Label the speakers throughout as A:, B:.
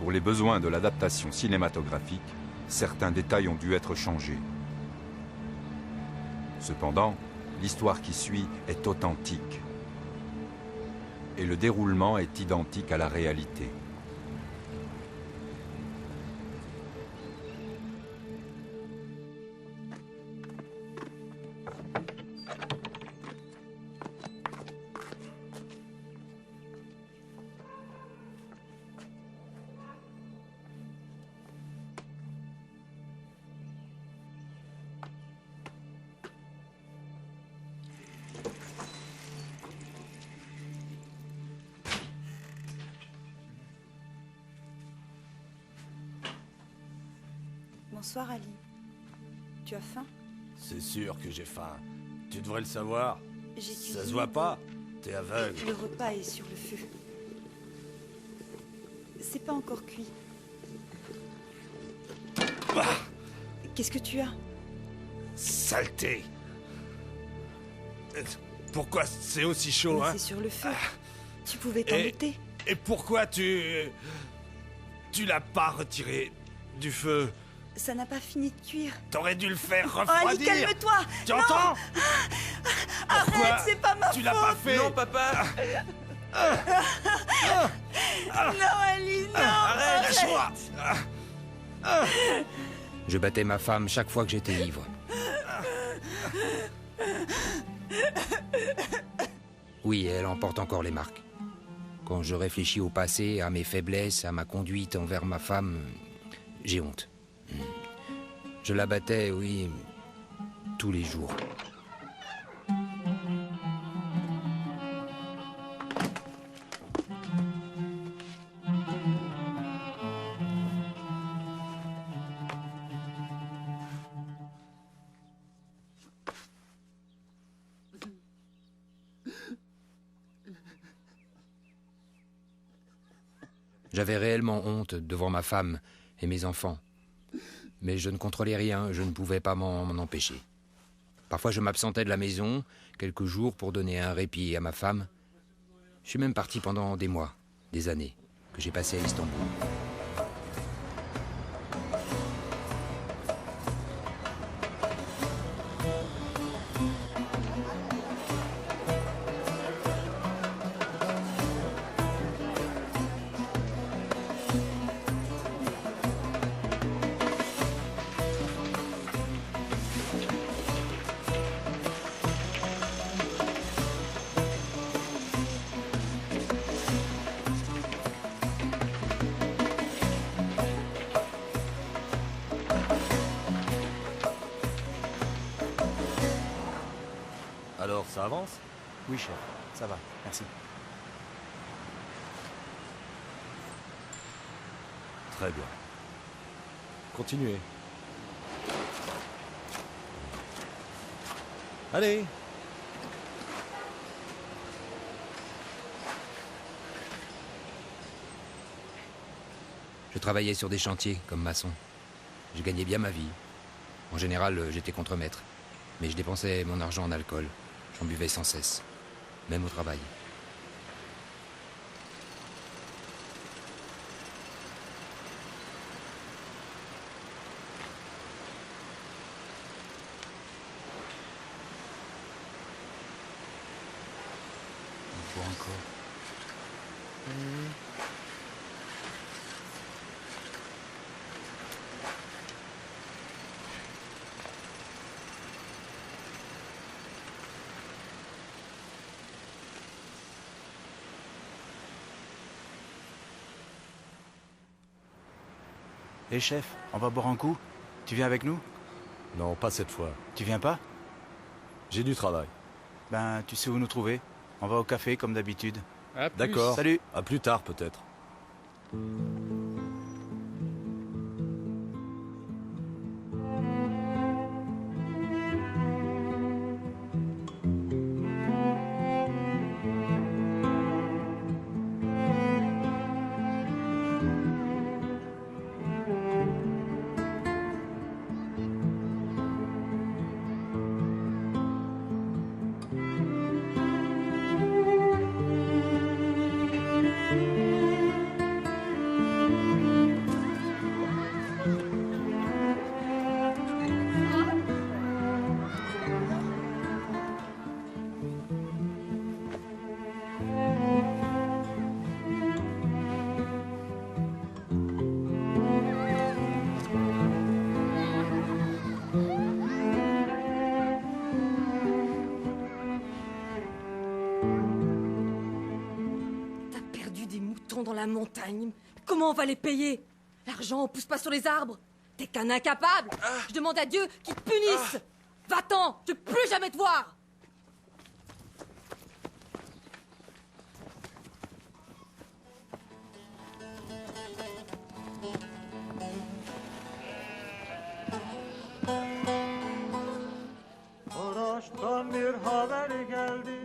A: Pour les besoins de l'adaptation cinématographique, certains détails ont dû être changés. Cependant, l'histoire qui suit est authentique. Et le déroulement est identique à la réalité.
B: Bonsoir Ali. Tu as faim?
C: C'est sûr que j'ai faim. Tu devrais le savoir. Ça se voit pas. T'es aveugle.
B: Le repas est sur le feu. C'est pas encore cuit.
C: Ah,
B: Qu'est-ce que tu as?
C: saleté. Pourquoi c'est aussi chaud,
B: Mais
C: hein?
B: c'est sur le feu. Tu pouvais t'en douter.
C: Et pourquoi tu l'as pas retiré du feu?
B: Ça n'a pas fini de cuire.
C: T'aurais dû le faire
B: Oh Ali,
C: refroidir.
B: calme-toi!
C: Tu entends? Pourquoi
B: Arrête, c'est pas ma faute!
C: tu l'as pas fait?
D: Non, papa!
B: Non Ali, non!
C: Arrête, lâche-moi!
D: Je battais ma femme chaque fois que j'étais ivre. Oui, elle en porte encore les marques. Quand je réfléchis au passé, à mes faiblesses, à ma conduite envers ma femme, j'ai honte. Je la battais, oui, tous les jours. J'avais réellement honte devant ma femme et mes enfants. Mais je ne contrôlais rien, je ne pouvais pas m'en empêcher. Parfois je m'absentais de la maison, quelques jours pour donner un répit à ma femme. Je suis même parti pendant des mois, des années, que j'ai passé à Istanbul.
C: Alors, ça avance?
E: Oui, chef, ça va, merci.
C: Très bien. Continuez. Allez!
D: Je travaillais sur des chantiers comme maçon. Je gagnais bien ma vie. En général, j'étais contremaître. Mais je dépensais mon argent en alcool. J'en buvais sans cesse, même au travail.
E: On boit encore. Hé chef, on va boire un coup? Tu viens avec nous?
C: Non, pas cette fois.
E: Tu viens pas?
C: J'ai du travail.
E: Ben, tu sais où nous trouver. On va au café comme d'habitude.
C: D'accord.
E: Salut.
C: À plus tard, peut-être.
F: la montagne. Comment on va les payer? L'argent, on pousse pas sur les arbres. T'es qu'un incapable. Je demande à Dieu qu'il te punisse. Va-t'en, je veux plus jamais te voir.
G: Karaağaçtan bir haber geldi.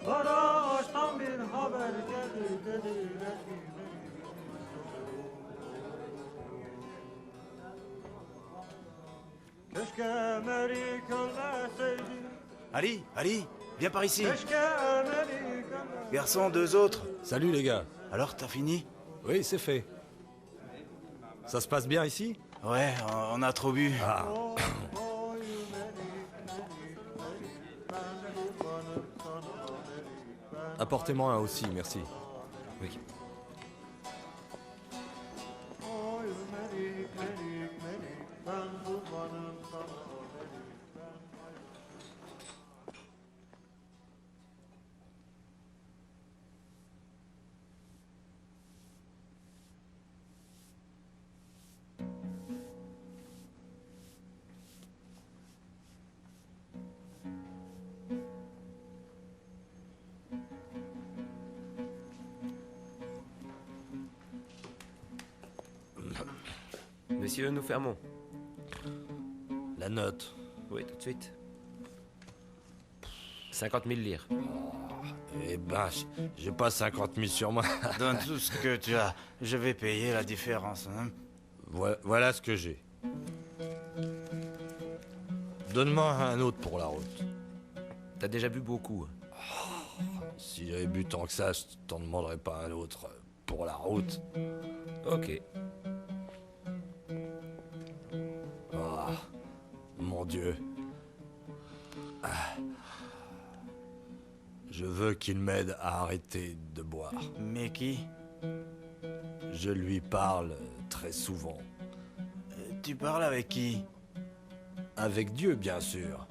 G: Karaağaçtan bir haber geldi dediler ki. Keşke Melik ölmeseydi.
E: Ali, Ali, viens par ici.
G: Keşke Melik ölmeseydi.
E: Garçon, deux autres.
C: Salut les gars.
E: Alors, t'as fini?
C: Oui, c'est fait. Ça se passe bien ici?
E: Ouais, on a trop bu.
C: Ah. Apportez-moi un aussi, merci.
D: Oui.
G: Oy Melik, Melik, Melik, ben kurbanım sana Melik, ben
H: Messieurs, nous fermons.
C: La note.
H: Oui, tout de suite. 50 000 lire.
C: Eh ben, j'ai pas 50 000 sur moi.
E: Donne tout ce que tu as. Je vais payer la différence. Hein.
C: Voilà ce que j'ai. Donne-moi un autre pour la route.
H: T'as déjà bu beaucoup.
C: Si j'avais bu tant que ça, je t'en demanderais pas un autre pour la route.
H: Ok.
C: Ah, mon Dieu. Ah. Je veux qu'il m'aide à arrêter de boire.
E: Mais qui?
C: Je lui parle très souvent.
E: Tu parles avec qui?
C: Avec Dieu, bien sûr.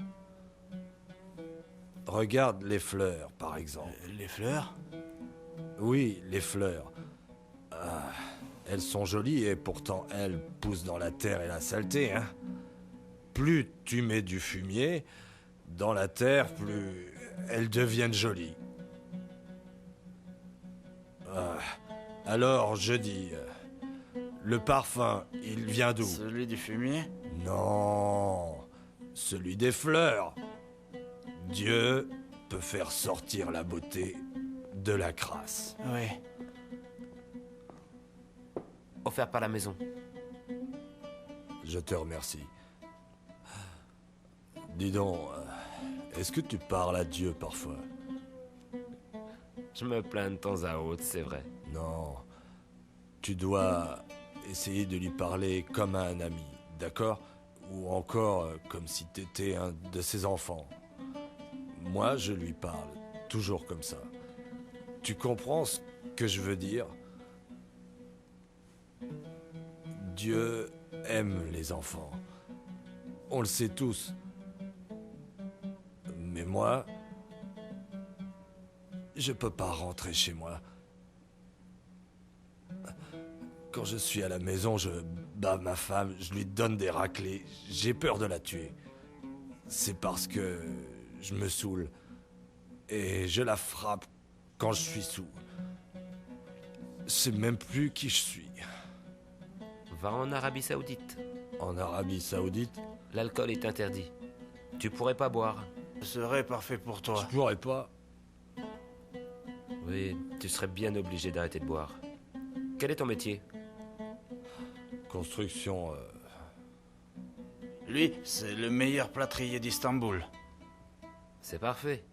C: Regarde les fleurs, par exemple.
E: Les fleurs?
C: Oui, les fleurs. Ah, elles sont jolies et pourtant elles poussent dans la terre et la saleté, hein. Plus tu mets du fumier dans la terre, plus elles deviennent jolies. Ah, alors je dis, le parfum, il vient d'où?
E: Celui du fumier?
C: Non, celui des fleurs. Dieu peut faire sortir la beauté de la crasse.
E: Oui.
H: Offert par la maison.
C: Je te remercie. Dis donc, est-ce que tu parles à Dieu parfois?
H: Je me plains de temps à autre, c'est vrai.
C: Non. Tu dois essayer de lui parler comme à un ami, d'accord? Ou encore comme si t'étais un de ses enfants. Moi, je lui parle toujours comme ça. Tu comprends ce que je veux dire? Dieu aime les enfants. On le sait tous. Mais moi, je peux pas rentrer chez moi. Quand je suis à la maison, je bats ma femme, je lui donne des raclées. J'ai peur de la tuer. C'est parce que je me saoule. Et je la frappe quand je suis sous. Je sais même plus qui je suis.
H: Va en Arabie Saoudite.
C: En Arabie Saoudite,
H: L'alcool est interdit. Tu pourrais pas boire.
E: Ce serait parfait pour toi.
C: je pourrais pas.
H: Oui, tu serais bien obligé d'arrêter de boire. Quel est ton métier?
C: Construction,
E: Lui, c'est le meilleur plâtrier d'Istanbul.
H: C'est parfait.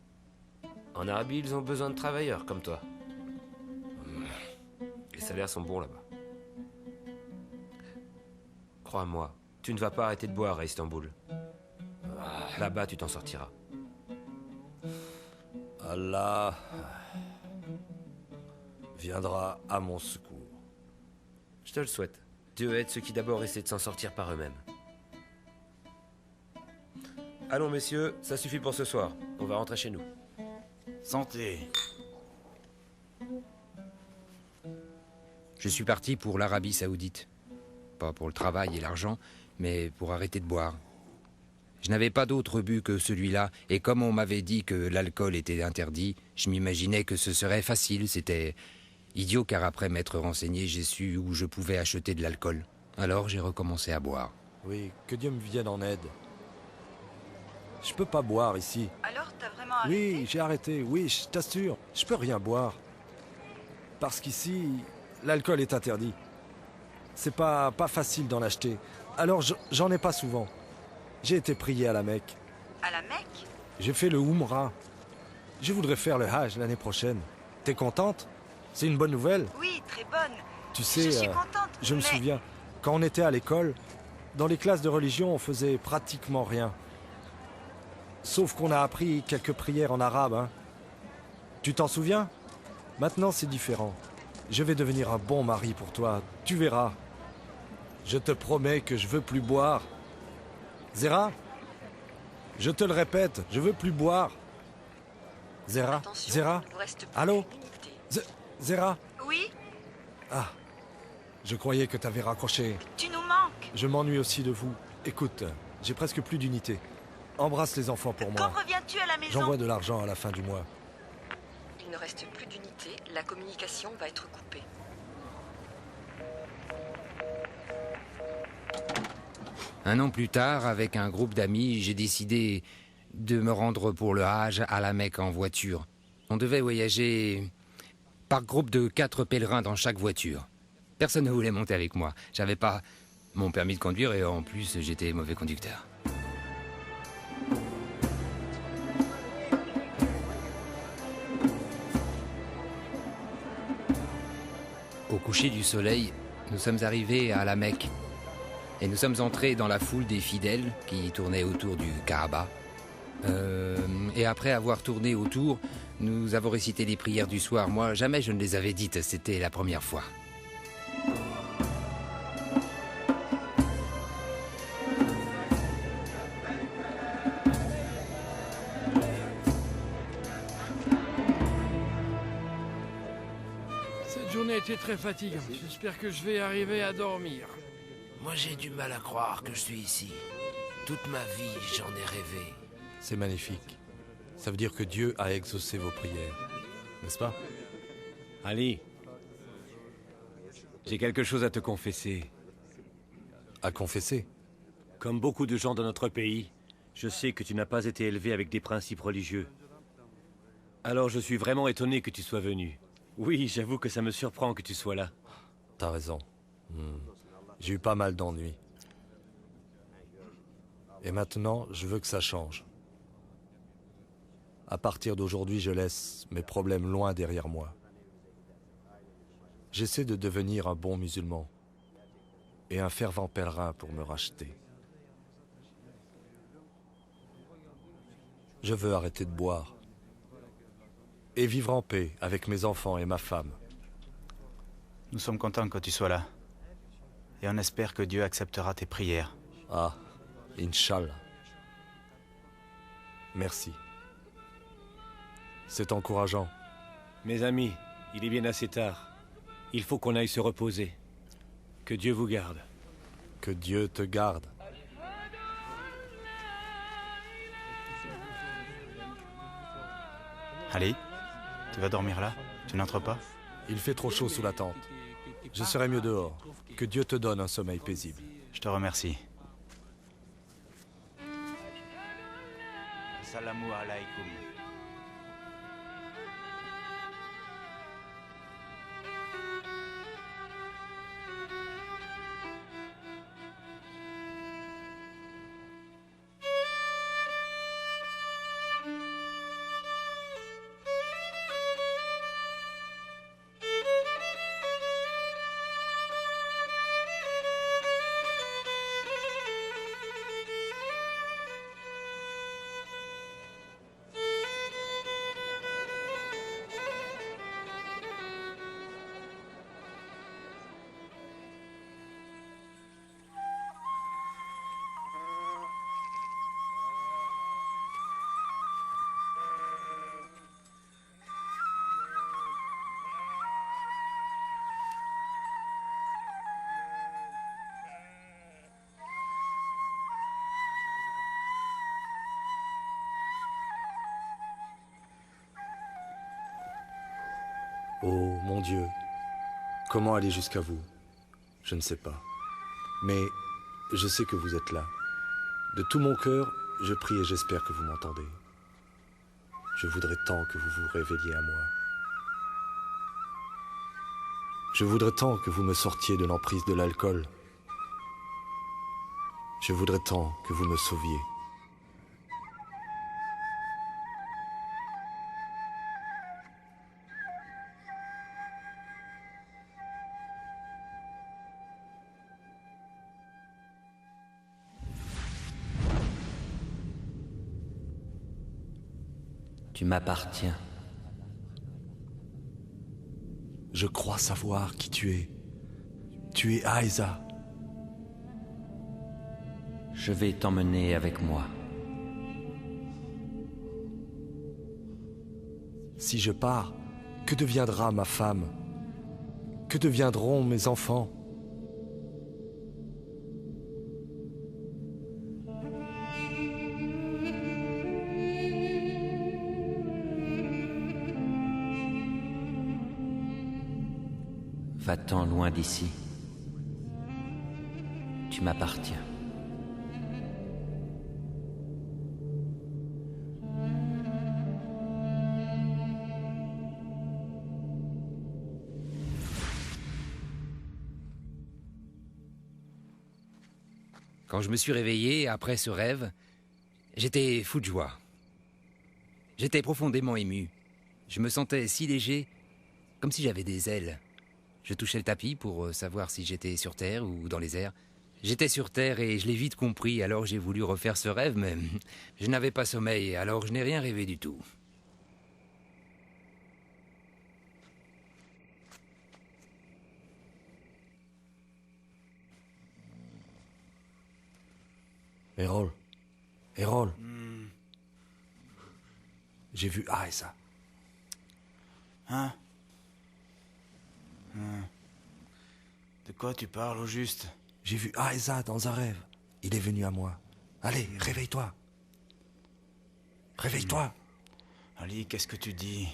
H: En Arabie, ils ont besoin de travailleurs comme toi. Les salaires sont bons là-bas. Crois-moi, tu ne vas pas arrêter de boire à Istanbul. Là-bas, tu t'en sortiras.
C: Allah viendra à mon secours.
H: Je te le souhaite. Dieu aide ceux qui d'abord essaient de s'en sortir par eux-mêmes. Allons, messieurs, ça suffit pour ce soir. On va rentrer chez nous.
E: Santé.
D: Je suis parti pour l'Arabie Saoudite. Pas pour le travail et l'argent, mais pour arrêter de boire. Je n'avais pas d'autre but que celui-là, et comme on m'avait dit que l'alcool était interdit, je m'imaginais que ce serait facile. C'était idiot car après m'être renseigné, j'ai su où je pouvais acheter de l'alcool. Alors j'ai recommencé à boire.
C: Oui, que Dieu me vienne en aide. Je peux pas boire ici.
B: Alors, t'as vraiment arrêté?
C: Oui, j'ai arrêté, oui, je t'assure. Je peux rien boire. Parce qu'ici, l'alcool est interdit. C'est pas facile d'en acheter. Alors j'en ai pas souvent. J'ai été prié à la Mecque.
B: À la Mecque?
C: J'ai fait le Umrah. Je voudrais faire le Hajj l'année prochaine. T'es contente? C'est une bonne nouvelle?
B: Oui, très bonne.
C: Tu sais,
B: Je suis contente,
C: je me
B: mais-
C: souviens, quand on était à l'école, dans les classes de religion, on faisait pratiquement rien. Sauf qu'on a appris quelques prières en arabe, hein. Tu t'en souviens? Maintenant, c'est différent. Je vais devenir un bon mari pour toi, tu verras. Je te promets que je veux plus boire. Zéra? Je te le répète, je veux plus boire. Zéra? Zéra? Allô? Zéra?
B: Oui,
C: Ah, je croyais que t'avais raccroché.
B: tu nous manques.
C: Je m'ennuie aussi de vous. Écoute, j'ai presque plus d'unité. Embrasse les enfants pour
B: Quand
C: moi.
B: reviens-tu à la maison?
C: J'envoie de l'argent à la fin du mois.
F: Il ne reste plus d'unité, la communication va être coupée.
D: Un an plus tard, avec un groupe d'amis, j'ai décidé de me rendre pour le Hajj à la Mecque en voiture. On devait voyager par groupe de 4 pèlerins dans chaque voiture. Personne ne voulait monter avec moi. J'avais pas mon permis de conduire et en plus j'étais mauvais conducteur. Au coucher du soleil, nous sommes arrivés à la Mecque. Et nous sommes entrés dans la foule des fidèles qui tournaient autour du Kaaba. Et après avoir tourné autour, nous avons récité les prières du soir. Moi, jamais je ne les avais dites, c'était la première fois.
I: Cette journée a été très fatigante. J'espère que je vais arriver à dormir.
J: Moi, j'ai du mal à croire que je suis ici. Toute ma vie, j'en ai rêvé.
C: C'est magnifique. Ça veut dire que Dieu a exaucé vos prières. N'est-ce pas?
K: Ali, j'ai quelque chose à te confesser.
C: À confesser?
K: Comme beaucoup de gens dans notre pays, je sais que tu n'as pas été élevé avec des principes religieux. Alors je suis vraiment étonné que tu sois venu. Oui, j'avoue que ça me surprend que tu sois là.
C: T'as raison. J'ai eu pas mal d'ennuis. Et maintenant, je veux que ça change. À partir d'aujourd'hui, je laisse mes problèmes loin derrière moi. J'essaie de devenir un bon musulman et un fervent pèlerin pour me racheter. Je veux arrêter de boire et vivre en paix avec mes enfants et ma femme.
E: Nous sommes contents que tu sois là. Et on espère que Dieu acceptera tes prières.
C: Ah, Inch'Allah. Merci. C'est encourageant.
K: Mes amis, il est bien assez tard. Il faut qu'on aille se reposer. Que Dieu vous garde.
C: Que Dieu te garde.
E: Ali, tu vas dormir là? Tu n'entres pas?
C: Il fait trop chaud sous la tente. Je serai mieux dehors. Que Dieu te donne un sommeil paisible.
E: Je te remercie. Assalamu alaikum.
C: Oh, mon Dieu. Comment aller jusqu'à vous? Je ne sais pas. Mais je sais que vous êtes là. De tout mon cœur, je prie et j'espère que vous m'entendez. Je voudrais tant que vous vous révéliez à moi. Je voudrais tant que vous me sortiez de l'emprise de l'alcool. Je voudrais tant que vous me sauviez.
L: Tu m'appartiens.
C: Je crois savoir qui tu es. Tu es Aïza.
L: Je vais t'emmener avec moi.
C: Si je pars, que deviendra ma femme? Que deviendront mes enfants?
L: Va-t'en loin d'ici. Tu m'appartiens.
D: Quand je me suis réveillé après ce rêve, j'étais fou de joie. J'étais profondément ému. Je me sentais si léger, comme si j'avais des ailes. Je touchais le tapis pour savoir si j'étais sur Terre ou dans les airs. J'étais sur Terre et je l'ai vite compris, alors j'ai voulu refaire ce rêve, mais je n'avais pas sommeil, alors je n'ai rien rêvé du tout.
C: Errol. Errol. J'ai vu Aïza.
E: Hein? De quoi tu parles au juste?
C: J'ai vu Aïza dans un rêve. Il est venu à moi. Allez, réveille-toi. Réveille-toi.
E: Ali, qu'est-ce que tu dis?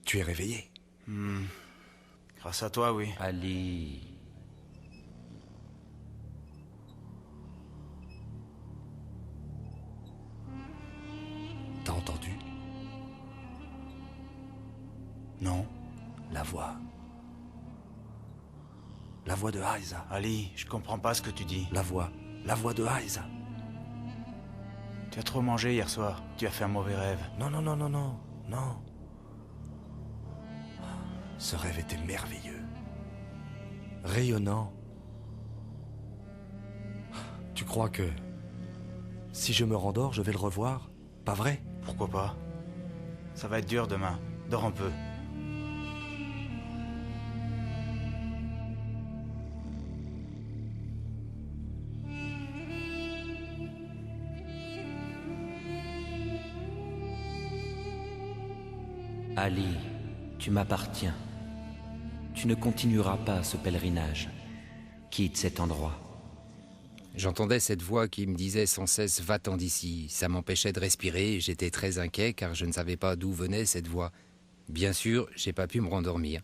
C: Tu es réveillé.
E: Grâce à toi, oui.
L: Ali.
C: T'as entendu?
E: Non.
C: La voix. La voix de Aïza.
E: Ali, je comprends pas ce que tu dis.
C: La voix de Aïza.
E: Tu as trop mangé hier soir. Tu as fait un mauvais rêve.
C: Non. Ce rêve était merveilleux. Rayonnant. Tu crois que si je me rendors, je vais le revoir? Pas vrai?
E: Pourquoi pas? Ça va être dur demain. Dors un peu.
L: Ali, tu m'appartiens. Tu ne continueras pas ce pèlerinage. Quitte cet endroit.
D: J'entendais cette voix qui me disait sans cesse « Va-t'en d'ici ». Ça m'empêchait de respirer et j'étais très inquiet car je ne savais pas d'où venait cette voix. Bien sûr, j'ai pas pu me rendormir.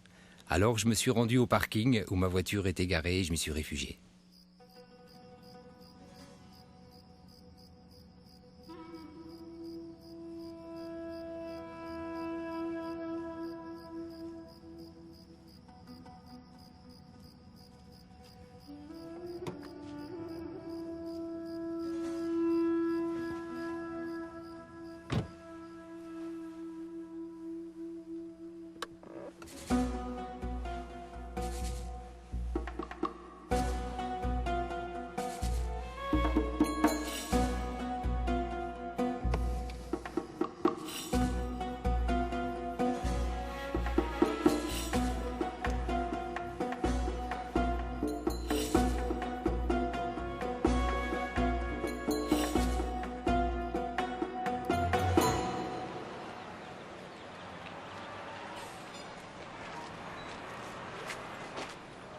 D: Alors je me suis rendu au parking où ma voiture était garée et je m'y suis réfugié.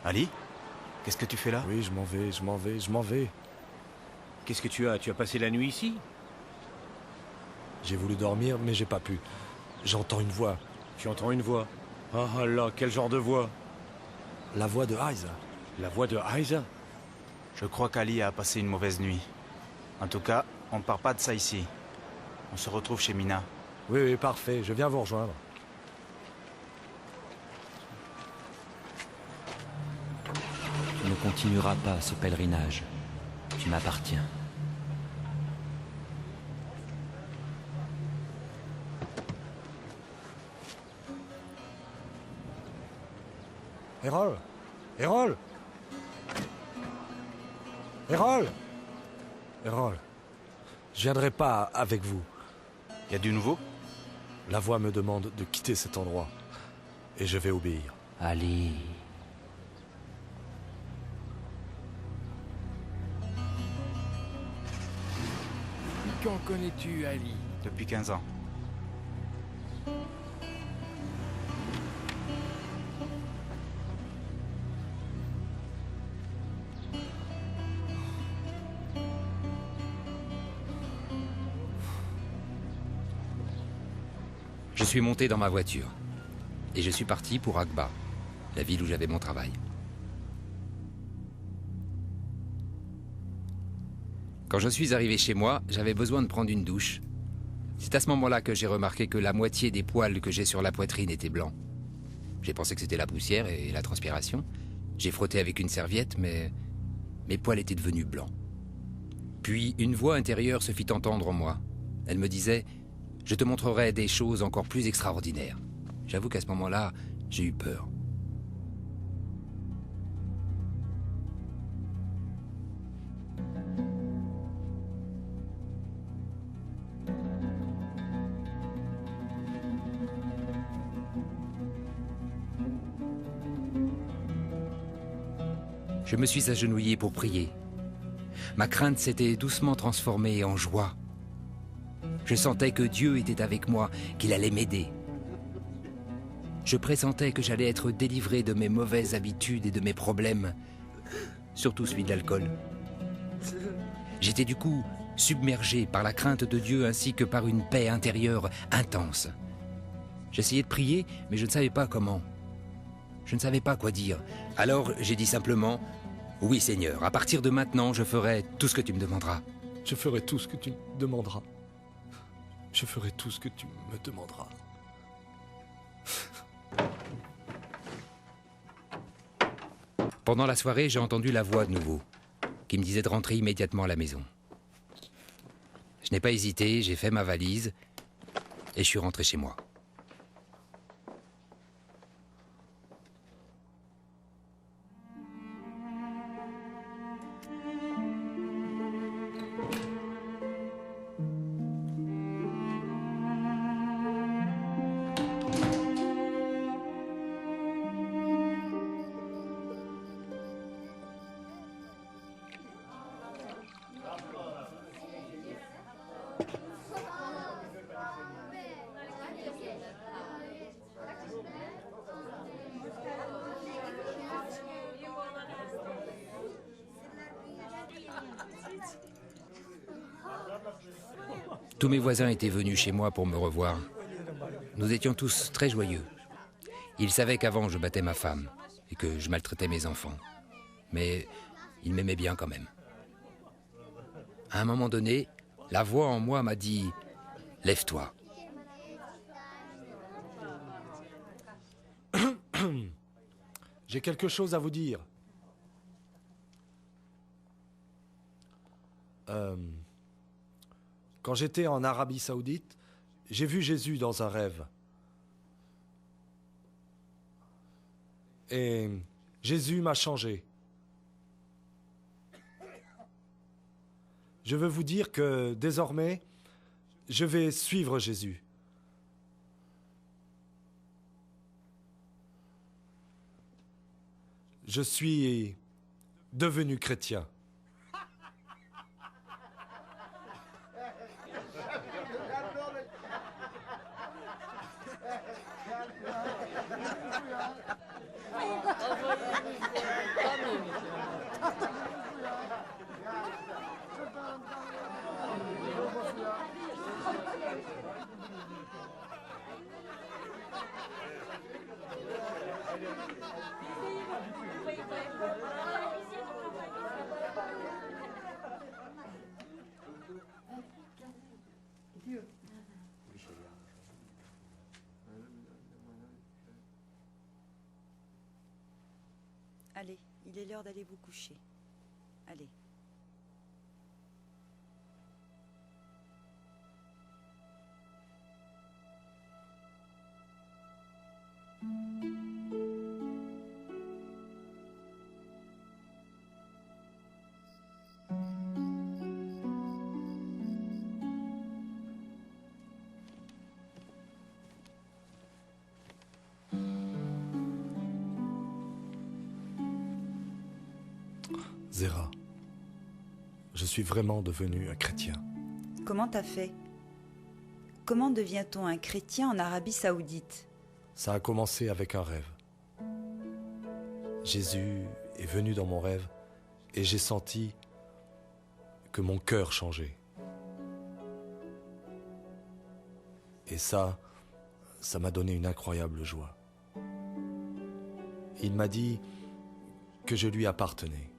E: Ali? Qu'est-ce que tu fais là?
C: Oui, je m'en vais.
K: Qu'est-ce que tu as? Tu as passé la nuit ici?
C: J'ai voulu dormir, mais j'ai pas pu. J'entends une voix.
K: Tu entends une voix? Ah là, quel genre de voix?
C: La voix de Aiza.
K: La voix de Aiza?
E: Je crois qu'Ali a passé une mauvaise nuit. En tout cas, on part pas de ça ici. On se retrouve chez Mina.
C: Oui, oui, parfait. Je viens vous rejoindre.
L: Tu ne continueras pas ce pèlerinage. Tu m'appartiens.
C: Errol! Errol! Errol! Errol, je viendrai pas avec vous.
E: Y a du nouveau?
C: La voix me demande de quitter cet endroit. Et je vais obéir.
L: Ali.
I: Quand connais-tu Ali?
E: Depuis 15 ans.
D: Je suis monté dans ma voiture et je suis parti pour Akba, la ville où j'avais mon travail. Quand je suis arrivé chez moi, j'avais besoin de prendre une douche. C'est à ce moment-là que j'ai remarqué que la moitié des poils que j'ai sur la poitrine étaient blancs. J'ai pensé que c'était la poussière et la transpiration. J'ai frotté avec une serviette, mais mes poils étaient devenus blancs. Puis une voix intérieure se fit entendre en moi. Elle me disait: je te montrerai des choses encore plus extraordinaires. J'avoue qu'à ce moment-là, j'ai eu peur. Je me suis agenouillé pour prier. Ma crainte s'était doucement transformée en joie. Je sentais que Dieu était avec moi, qu'il allait m'aider. Je pressentais que j'allais être délivré de mes mauvaises habitudes et de mes problèmes, surtout celui de l'alcool. J'étais du coup submergé par la crainte de Dieu ainsi que par une paix intérieure intense. J'essayais de prier, mais je ne savais pas comment. Je ne savais pas quoi dire. Alors j'ai dit simplement: oui Seigneur, à partir de maintenant, je ferai tout ce que tu me demanderas.
C: Je ferai tout ce que tu me demanderas. Je ferai tout ce que tu me demanderas.
D: Pendant la soirée, j'ai entendu la voix de nouveau, qui me disait de rentrer immédiatement à la maison. Je n'ai pas hésité, j'ai fait ma valise et je suis rentré chez moi. Tous mes voisins étaient venus chez moi pour me revoir. Nous étions tous très joyeux. Ils savaient qu'avant je battais ma femme et que je maltraitais mes enfants. Mais ils m'aimaient bien quand même. À un moment donné, la voix en moi m'a dit: lève-toi.
C: J'ai quelque chose à vous dire. Quand j'étais en Arabie Saoudite, j'ai vu Jésus dans un rêve. Et Jésus m'a changé. Je veux vous dire que désormais, je vais suivre Jésus. Je suis devenu chrétien.
B: Allez, il est l'heure d'aller vous coucher. Allez.
C: Zéra, je suis vraiment devenu un chrétien.
B: Comment t'as fait? Comment devient-on un chrétien en Arabie Saoudite?
C: Ça a commencé avec un rêve. Jésus est venu dans mon rêve et j'ai senti que mon cœur changeait. Et ça m'a donné une incroyable joie. Il m'a dit que je lui appartenais.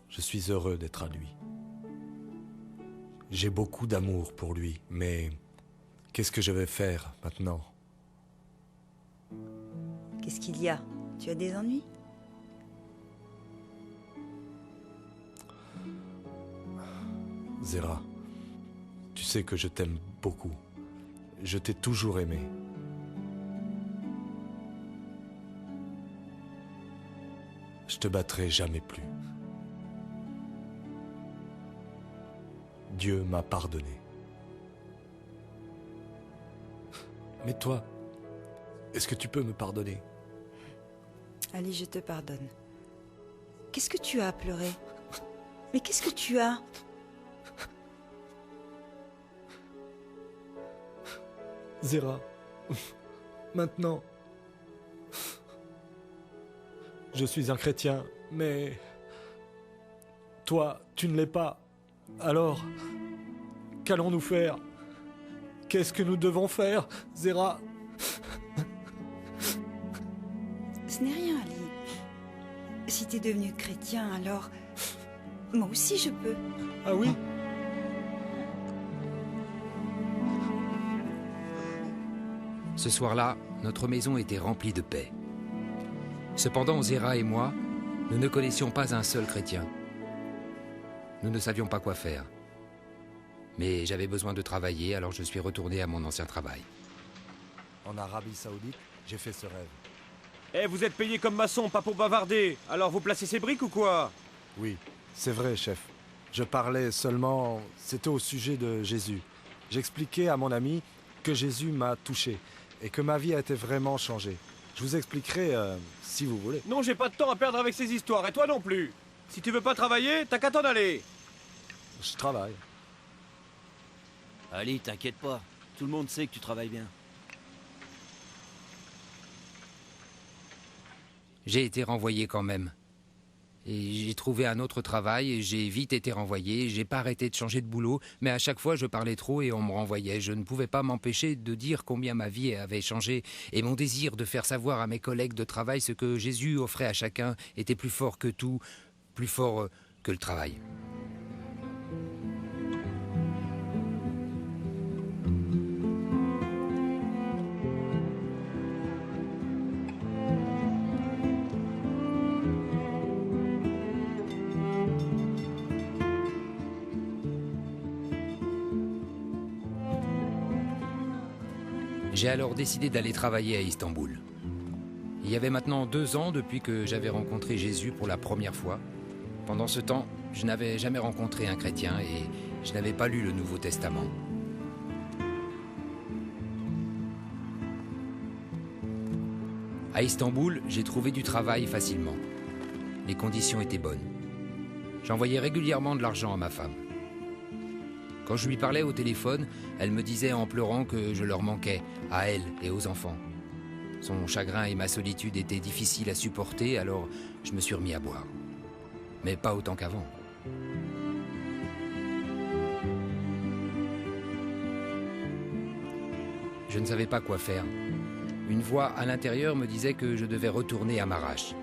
C: Je suis heureux d'être à lui. J'ai beaucoup d'amour pour lui, mais qu'est-ce que je vais faire maintenant?
B: Qu'est-ce qu'il y a? Tu as des ennuis?
C: Zéra, tu sais que je t'aime beaucoup. Je t'ai toujours aimé. Je te battrai jamais plus. Dieu m'a pardonné. Mais toi, est-ce que tu peux me pardonner?
B: Ali, je te pardonne. Qu'est-ce que tu as à pleurer? Mais qu'est-ce que tu as?
C: Zéra, maintenant, je suis un chrétien, mais toi, tu ne l'es pas. Alors, qu'allons-nous faire? Qu'est-ce que nous devons faire, Zéra?
B: Ce n'est rien, Ali. Si t'es devenu chrétien, alors... moi aussi, je peux.
C: Ah oui?
D: Ce soir-là, notre maison était remplie de paix. Cependant, Zéra et moi, nous ne connaissions pas un seul chrétien. Nous ne savions pas quoi faire. Mais j'avais besoin de travailler, alors je suis retourné à mon ancien travail.
C: En Arabie Saoudite, j'ai fait ce rêve.
K: Eh, vous êtes payé comme maçon, pas pour bavarder. Alors vous placez ces briques ou quoi?
C: Oui, c'est vrai, chef. Je parlais seulement... C'était au sujet de Jésus. J'expliquais à mon ami que Jésus m'a touché et que ma vie a été vraiment changée. Je vous expliquerai si vous voulez.
K: Non, j'ai pas de temps à perdre avec ces histoires, et toi non plus. Si tu veux pas travailler, t'as qu'à t'en aller.
C: Je travaille.
M: Ali, t'inquiète pas. Tout le monde sait que tu travailles bien.
D: J'ai été renvoyé quand même. Et j'ai trouvé un autre travail et j'ai vite été renvoyé. J'ai pas arrêté de changer de boulot, mais à chaque fois je parlais trop et on me renvoyait. Je ne pouvais pas m'empêcher de dire combien ma vie avait changé. Et mon désir de faire savoir à mes collègues de travail ce que Jésus offrait à chacun était plus fort que tout, plus fort que le travail. J'ai alors décidé d'aller travailler à Istanbul. Il y avait maintenant 2 ans depuis que j'avais rencontré Jésus pour la première fois. Pendant ce temps, je n'avais jamais rencontré un chrétien et je n'avais pas lu le Nouveau Testament. À Istanbul, j'ai trouvé du travail facilement. Les conditions étaient bonnes. J'envoyais régulièrement de l'argent à ma femme. Quand je lui parlais au téléphone, elle me disait en pleurant que je leur manquais, à elle et aux enfants. Son chagrin et ma solitude étaient difficiles à supporter, alors je me suis remis à boire. Mais pas autant qu'avant. Je ne savais pas quoi faire. Une voix à l'intérieur me disait que je devais retourner à Maraş.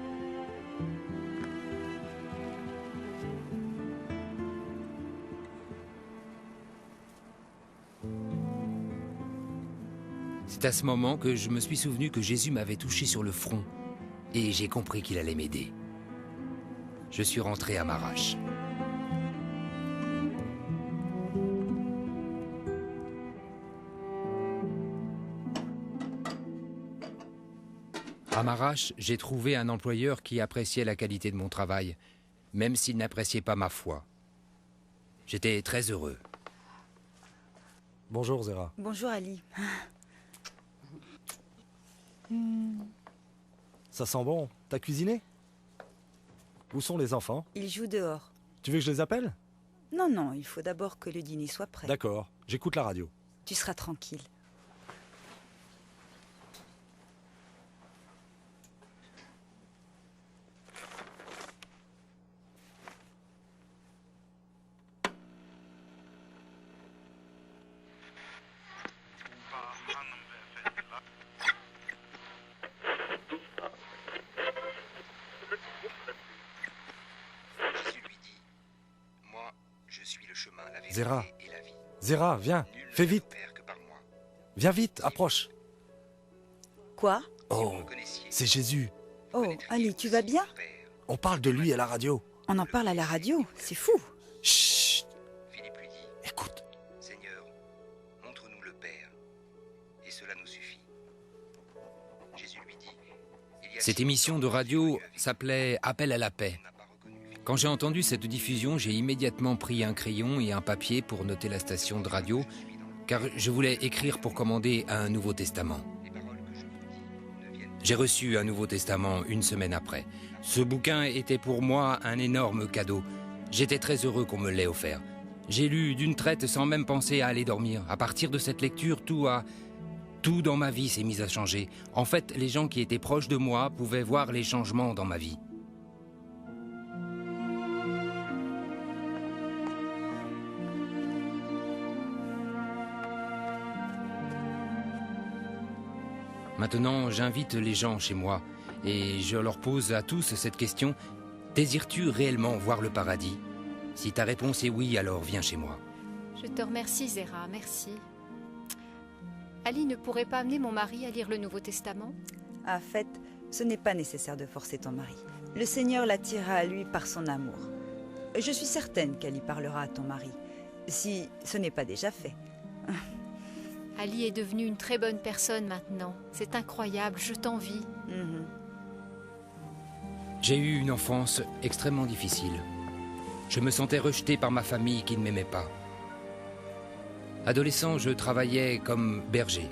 D: C'est à ce moment que je me suis souvenu que Jésus m'avait touché sur le front et j'ai compris qu'il allait m'aider. Je suis rentré à Marash. À Marash, j'ai trouvé un employeur qui appréciait la qualité de mon travail, même s'il n'appréciait pas ma foi. J'étais très heureux.
C: Bonjour, Zera.
B: Bonjour, Ali.
C: Ça sent bon. T'as cuisiné? Où sont les enfants?
B: Ils jouent dehors.
C: Tu veux que je les appelle?
B: Non, non, il faut d'abord que le dîner soit prêt.
C: D'accord, j'écoute la radio.
B: Tu seras tranquille.
C: Zera, Zera, viens, fais vite. Viens vite, approche.
B: Quoi?
C: Oh, c'est Jésus.
B: Oh, Ali, tu vas bien?
C: On parle de lui à la radio.
B: On en parle à la radio, c'est fou.
C: Chut.
N: Philippe lui dit,
C: écoute.
N: Seigneur, montre-nous le Père, et cela nous suffit. Jésus lui dit,
D: Cette émission de radio s'appelait Appel à la paix. Quand j'ai entendu cette diffusion, j'ai immédiatement pris un crayon et un papier pour noter la station de radio, car je voulais écrire pour commander un Nouveau Testament. J'ai reçu un Nouveau Testament une semaine après. Ce bouquin était pour moi un énorme cadeau. J'étais très heureux qu'on me l'ait offert. J'ai lu d'une traite sans même penser à aller dormir. À partir de cette lecture, tout dans ma vie s'est mis à changer. En fait, les gens qui étaient proches de moi pouvaient voir les changements dans ma vie. Maintenant, j'invite les gens chez moi et je leur pose à tous cette question. Désires-tu réellement voir le paradis? Si ta réponse est oui, alors viens chez moi.
O: Je te remercie, Zera, merci. Ali ne pourrait pas amener mon mari à lire le Nouveau Testament?
B: En fait, ce n'est pas nécessaire de forcer ton mari. Le Seigneur l'attirera à lui par son amour. Je suis certaine qu'Ali parlera à ton mari, si ce n'est pas déjà fait.
O: Ali est devenu une très bonne personne maintenant. C'est incroyable, je t'envie.
D: J'ai eu une enfance extrêmement difficile. Je me sentais rejeté par ma famille qui ne m'aimait pas. Adolescent, je travaillais comme berger.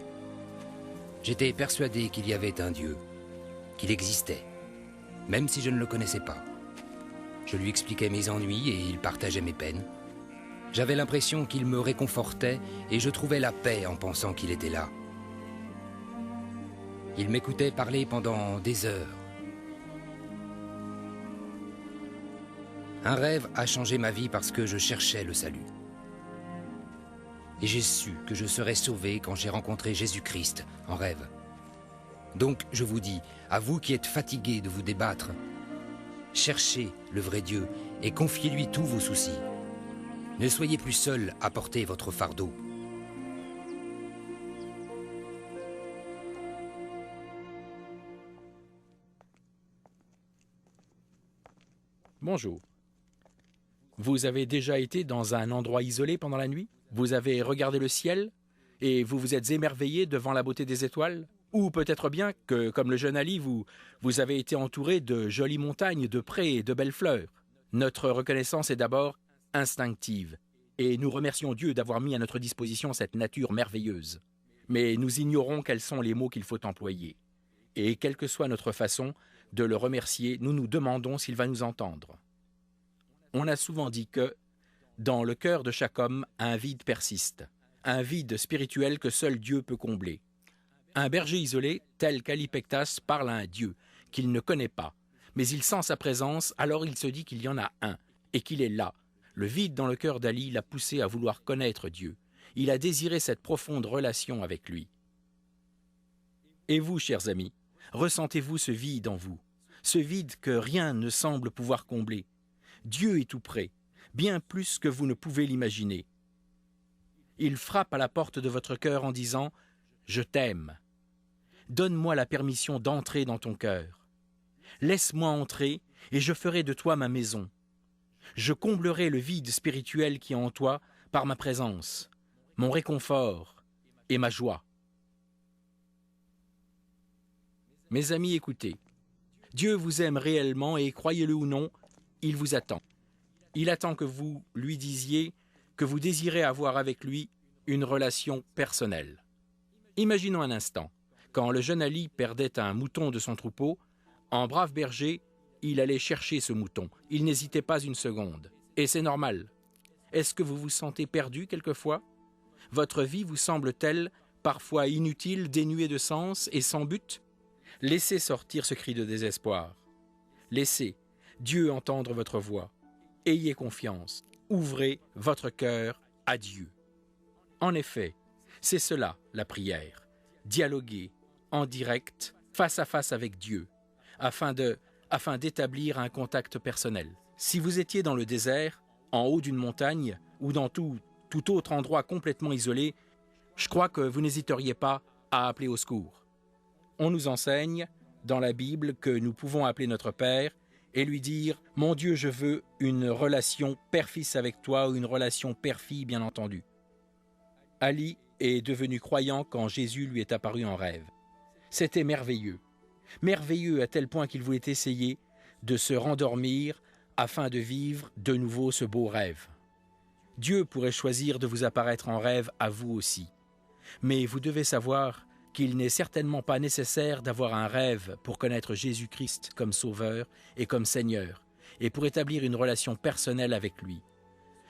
D: J'étais persuadé qu'il y avait un Dieu, qu'il existait, même si je ne le connaissais pas. Je lui expliquais mes ennuis et il partageait mes peines. J'avais l'impression qu'il me réconfortait et je trouvais la paix en pensant qu'il était là. Il m'écoutait parler pendant des heures. Un rêve a changé ma vie parce que je cherchais le salut. Et j'ai su que je serais sauvé quand j'ai rencontré Jésus-Christ en rêve. Donc je vous dis, à vous qui êtes fatigués de vous débattre, cherchez le vrai Dieu et confiez-lui tous vos soucis. Ne soyez plus seul à porter votre fardeau.
P: Bonjour. Vous avez déjà été dans un endroit isolé pendant la nuit? Vous avez regardé le ciel et vous vous êtes émerveillé devant la beauté des étoiles? Ou peut-être bien que, comme le jeune Ali, vous avez été entouré de jolies montagnes, de prés et de belles fleurs. Notre reconnaissance est d'abord instinctive. Et nous remercions Dieu d'avoir mis à notre disposition cette nature merveilleuse. Mais nous ignorons quels sont les mots qu'il faut employer. Et quelle que soit notre façon de le remercier, nous nous demandons s'il va nous entendre. On a souvent dit que, dans le cœur de chaque homme, un vide persiste, un vide spirituel que seul Dieu peut combler. Un berger isolé, tel qu'Ali Pektas, parle à un Dieu qu'il ne connaît pas, mais il sent sa présence, alors il se dit qu'il y en a un, et qu'il est là. Le vide dans le cœur d'Ali l'a poussé à vouloir connaître Dieu. Il a désiré cette profonde relation avec lui. Et vous, chers amis, ressentez-vous ce vide en vous, ce vide que rien ne semble pouvoir combler? Dieu est tout près, bien plus que vous ne pouvez l'imaginer. Il frappe à la porte de votre cœur en disant « Je t'aime. Donne-moi la permission d'entrer dans ton cœur. » Laisse-moi entrer, et je ferai de toi ma maison. Je comblerai le vide spirituel qui est en toi par ma présence, mon réconfort et ma joie. Mes amis, écoutez. Dieu vous aime réellement et, croyez-le ou non, il vous attend. Il attend que vous lui disiez que vous désirez avoir avec lui une relation personnelle. Imaginons un instant, quand le jeune Ali perdait un mouton de son troupeau, en brave berger, il allait chercher ce mouton. Il n'hésitait pas une seconde. Et c'est normal. Est-ce que vous vous sentez perdu quelquefois? Votre vie vous semble-t-elle parfois inutile, dénuée de sens et sans but? Laissez sortir ce cri de désespoir. Laissez Dieu entendre votre voix. Ayez confiance. Ouvrez votre cœur à Dieu. En effet, c'est cela la prière. Dialoguer en direct, face à face avec Dieu, afin d'établir un contact personnel. Si vous étiez dans le désert, en haut d'une montagne ou dans tout autre endroit complètement isolé, je crois que vous n'hésiteriez pas à appeler au secours. On nous enseigne dans la Bible que nous pouvons appeler notre Père et lui dire « Mon Dieu, je veux une relation père-fils avec toi » ou une relation père-fille, bien entendu. Ali est devenu croyant quand Jésus lui est apparu en rêve. C'était merveilleux. Merveilleux à tel point qu'il voulait essayer de se rendormir afin de vivre de nouveau ce beau rêve. Dieu pourrait choisir de vous apparaître en rêve à vous aussi. Mais vous devez savoir qu'il n'est certainement pas nécessaire d'avoir un rêve pour connaître Jésus-Christ comme Sauveur et comme Seigneur, et pour établir une relation personnelle avec lui.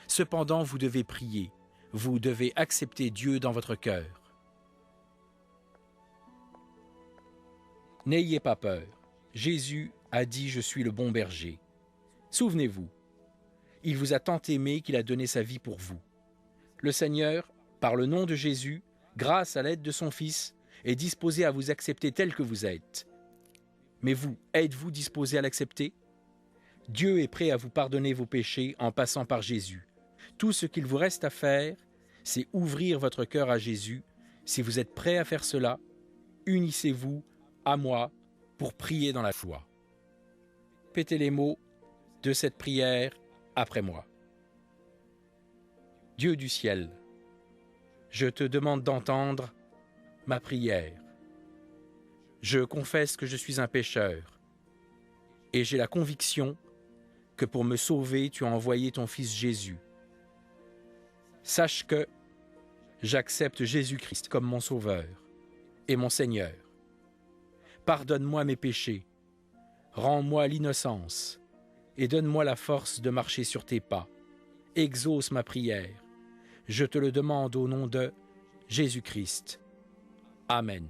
P: Cependant, vous devez prier, vous devez accepter Dieu dans votre cœur. N'ayez pas peur. Jésus a dit « Je suis le bon berger ». Souvenez-vous, il vous a tant aimé qu'il a donné sa vie pour vous. Le Seigneur, par le nom de Jésus, grâce à l'aide de son Fils, est disposé à vous accepter tel que vous êtes. Mais vous, êtes-vous disposé à l'accepter? Dieu est prêt à vous pardonner vos péchés en passant par Jésus. Tout ce qu'il vous reste à faire, c'est ouvrir votre cœur à Jésus. Si vous êtes prêt à faire cela, unissez-vous à moi pour prier dans la foi. Répétez les mots de cette prière après moi. Dieu du ciel, je te demande d'entendre ma prière. Je confesse que je suis un pécheur et j'ai la conviction que pour me sauver, tu as envoyé ton Fils Jésus. Sache que j'accepte Jésus-Christ comme mon Sauveur et mon Seigneur. Pardonne-moi mes péchés, rends-moi l'innocence et donne-moi la force de marcher sur tes pas. Exauce ma prière. Je te le demande au nom de Jésus-Christ. Amen.